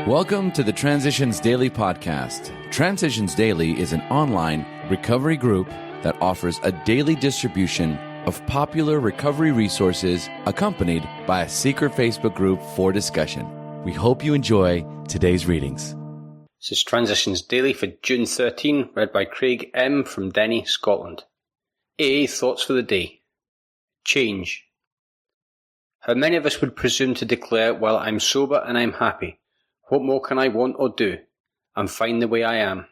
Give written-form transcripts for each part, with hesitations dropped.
Welcome to the Transitions Daily podcast. Transitions Daily is an online recovery group that offers a daily distribution of popular recovery resources accompanied by a secret Facebook group for discussion. We hope you enjoy today's readings. This is Transitions Daily for June 13, read by Craig M. from Denny, Scotland. A. Thoughts for the day. Change. How many of us would presume to declare, "Well, I'm sober and I'm happy. What more can I want or do? I'm fine the way I am."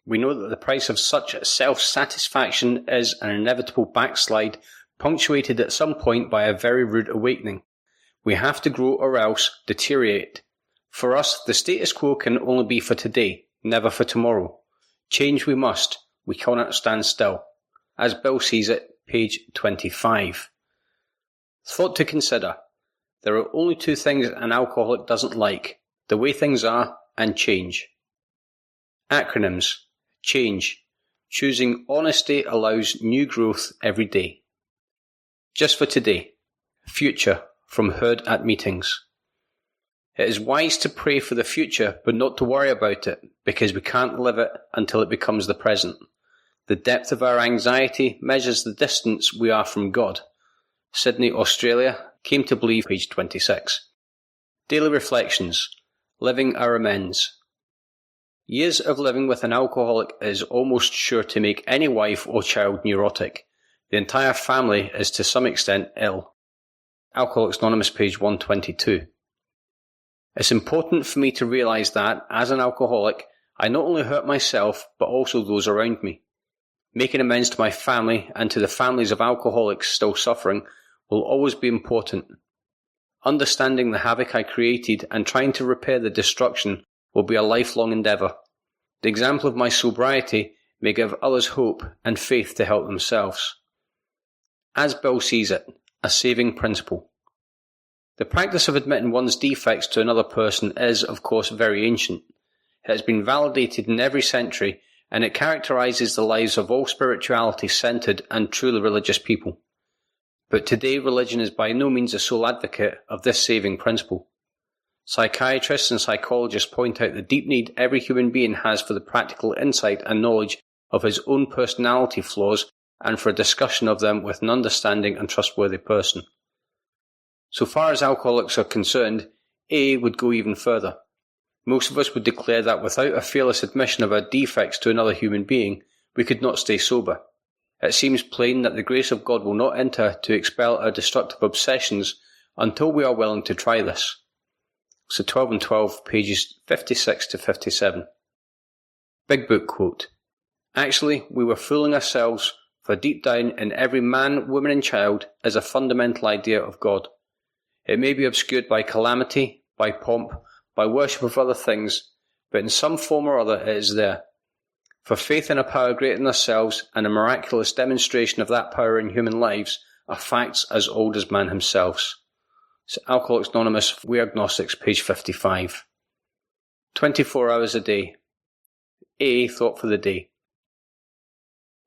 We know that the price of such self-satisfaction is an inevitable backslide, punctuated at some point by a very rude awakening. We have to grow or else deteriorate. For us, the status quo can only be for today, never for tomorrow. Change we must. We cannot stand still. As Bill sees it, page 25. Thought to consider. There are only two things an alcoholic doesn't like: the way things are and change. Acronyms. Change. Choosing honesty allows new growth every day. Just for today. Future, from heard at meetings. It is wise to pray for the future, but not to worry about it, because we can't live it until it becomes the present. The depth of our anxiety measures the distance we are from God. Sydney, Australia, came to believe, page 26. Daily reflections. Living our amends. Years of living with an alcoholic is almost sure to make any wife or child neurotic. The entire family is to some extent ill. Alcoholics Anonymous, page 122. It's important for me to realise that, as an alcoholic, I not only hurt myself, but also those around me. Making amends to my family and to the families of alcoholics still suffering will always be important. Understanding the havoc I created and trying to repair the destruction will be a lifelong endeavour. The example of my sobriety may give others hope and faith to help themselves. As Bill sees it, a saving principle. The practice of admitting one's defects to another person is, of course, very ancient. It has been validated in every century, and it characterises the lives of all spirituality-centred and truly religious people. But today religion is by no means a sole advocate of this saving principle. Psychiatrists and psychologists point out the deep need every human being has for the practical insight and knowledge of his own personality flaws and for a discussion of them with an understanding and trustworthy person. So far as alcoholics are concerned, A would go even further. Most of us would declare that without a fearless admission of our defects to another human being, we could not stay sober. It seems plain that the grace of God will not enter to expel our destructive obsessions until we are willing to try this. So 12 and 12, pages 56 to 57. Big Book quote. Actually, we were fooling ourselves, for deep down in every man, woman and child is a fundamental idea of God. It may be obscured by calamity, by pomp, by worship of other things, but in some form or other it is there. For faith in a power greater than ourselves and a miraculous demonstration of that power in human lives are facts as old as man himself. So Alcoholics Anonymous, We Agnostics, page 55. 24 hours a day. A. Thought for the day.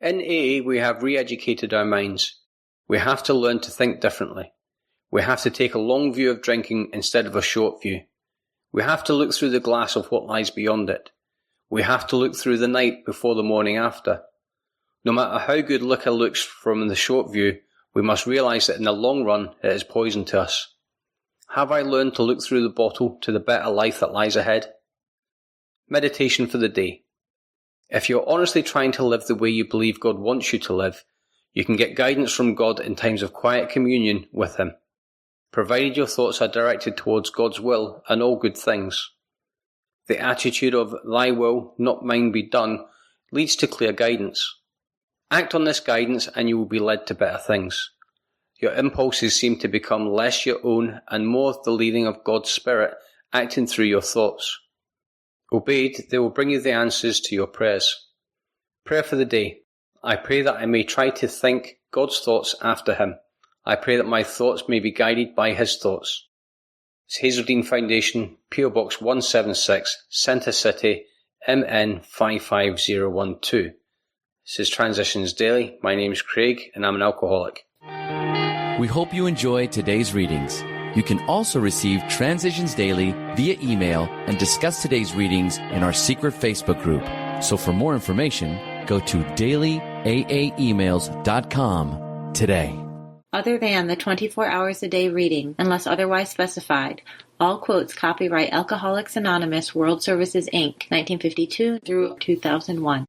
In AA, we have re-educated our minds. We have to learn to think differently. We have to take a long view of drinking instead of a short view. We have to look through the glass of what lies beyond it. We have to look through the night before the morning after. No matter how good liquor looks from the short view, we must realise that in the long run it is poison to us. Have I learned to look through the bottle to the better life that lies ahead? Meditation for the day. If you're honestly trying to live the way you believe God wants you to live, you can get guidance from God in times of quiet communion with Him, provided your thoughts are directed towards God's will and all good things. The attitude of "Thy will, not mine, be done" leads to clear guidance. Act on this guidance and you will be led to better things. Your impulses seem to become less your own and more the leading of God's Spirit acting through your thoughts. Obeyed, they will bring you the answers to your prayers. Prayer for the day. I pray that I may try to think God's thoughts after Him. I pray that my thoughts may be guided by His thoughts. It's Hazeldean Foundation, P.O. Box 176, Centre City, MN 55012. This is Transitions Daily. My name's Craig and I'm an alcoholic. We hope you enjoy today's readings. You can also receive Transitions Daily via email and discuss today's readings in our secret Facebook group. So for more information, go to dailyaaemails.com today. Other than the 24 hours a day reading, unless otherwise specified, all quotes copyright Alcoholics Anonymous World Services, Inc., 1952 through 2001.